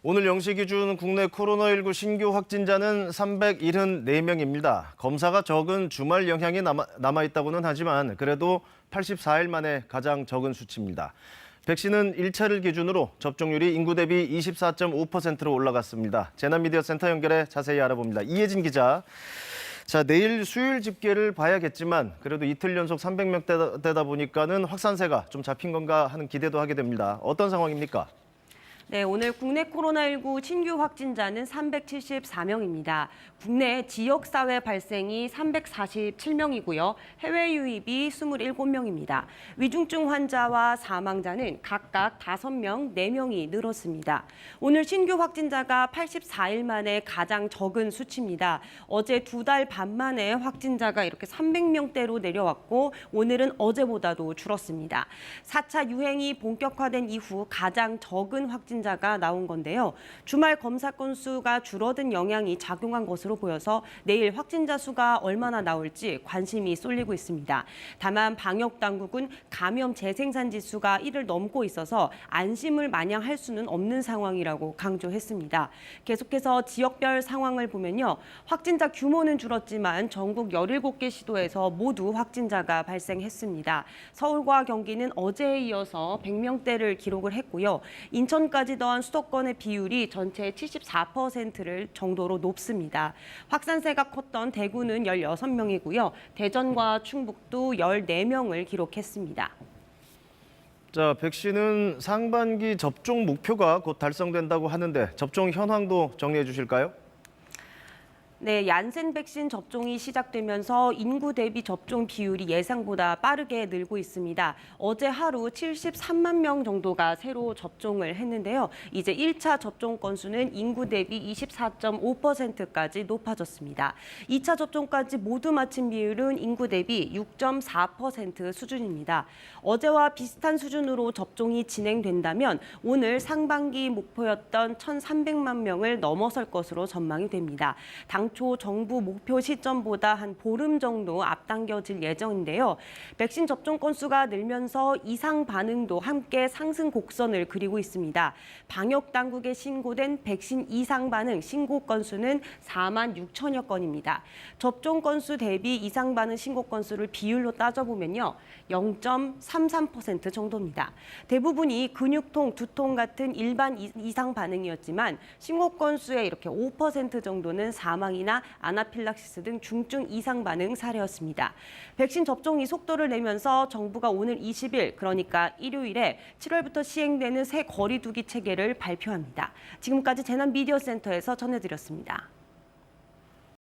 오늘 0시 기준 국내 코로나19 신규 확진자는 374명입니다. 검사가 적은 주말 영향이 남아있다고는 하지만 그래도 84일 만에 가장 적은 수치입니다. 백신은 1차를 기준으로 접종률이 인구 대비 24.5%로 올라갔습니다. 재난미디어센터 연결해 자세히 알아봅니다. 이혜진 기자. 자, 내일 수요일 집계를 봐야겠지만 그래도 이틀 연속 300명대다 보니까는 확산세가 좀 잡힌 건가 하는 기대도 하게 됩니다. 어떤 상황입니까? 네, 오늘 국내 코로나19 신규 확진자는 374명입니다. 국내 지역사회 발생이 347명이고요. 해외 유입이 27명입니다. 위중증 환자와 사망자는 각각 5명, 4명이 늘었습니다. 오늘 신규 확진자가 84일 만에 가장 적은 수치입니다. 어제 2달 반 만에 확진자가 이렇게 300명대로 내려왔고 오늘은 어제보다도 줄었습니다. 4차 유행이 본격화된 이후 가장 적은 확진자가 나온 건데요. 주말 검사 건수가 줄어든 영향이 작용한 것으로 보여서 내일 확진자 수가 얼마나 나올지 관심이 쏠리고 있습니다. 다만 방역 당국은 감염 재생산 지수가 1을 넘고 있어서 안심을 마냥 할 수는 없는 상황이라고 강조했습니다. 계속해서 지역별 상황을 보면요. 확진자 규모는 줄었지만 전국 17개 시도에서 모두 확진자가 발생했습니다. 서울과 경기는 어제에 이어서 100명대를 기록을 했고요. 인천까지 더한 수도권의 비율이 전체 74%를 정도로 높습니다. 확산세가 컸던 대구는 16명이고요. 대전과 충북도 14명을 기록했습니다. 자, 백신은 상반기 접종 목표가 곧 달성된다고 하는데 접종 현황도 정리해 주실까요? 네, 얀센 백신 접종이 시작되면서 인구 대비 접종 비율이 예상보다 빠르게 늘고 있습니다. 어제 하루 73만 명 정도가 새로 접종을 했는데요. 이제 1차 접종 건수는 인구 대비 24.5%까지 높아졌습니다. 2차 접종까지 모두 마친 비율은 인구 대비 6.4% 수준입니다. 어제와 비슷한 수준으로 접종이 진행된다면 오늘 상반기 목표였던 1,300만 명을 넘어설 것으로 전망이 됩니다. 당초 정부 목표 시점보다 한 보름 정도 앞당겨질 예정인데요. 백신 접종 건수가 늘면서 이상 반응도 함께 상승 곡선을 그리고 있습니다. 방역 당국에 신고된 백신 이상 반응 신고 건수는 4만 6천여 건입니다. 접종 건수 대비 이상 반응 신고 건수를 비율로 따져보면요. 0.33% 정도입니다. 대부분이 근육통, 두통 같은 일반 이상 반응이었지만 신고 건수의 이렇게 5% 정도는 사망이나 아나필락시스 등 중증 이상 반응 사례였습니다. 백신 접종이 속도를 내면서 정부가 오늘 20일, 그러니까 일요일에 7월부터 시행되는 새 거리 두기 체계를 발표합니다. 지금까지 재난미디어센터에서 전해드렸습니다.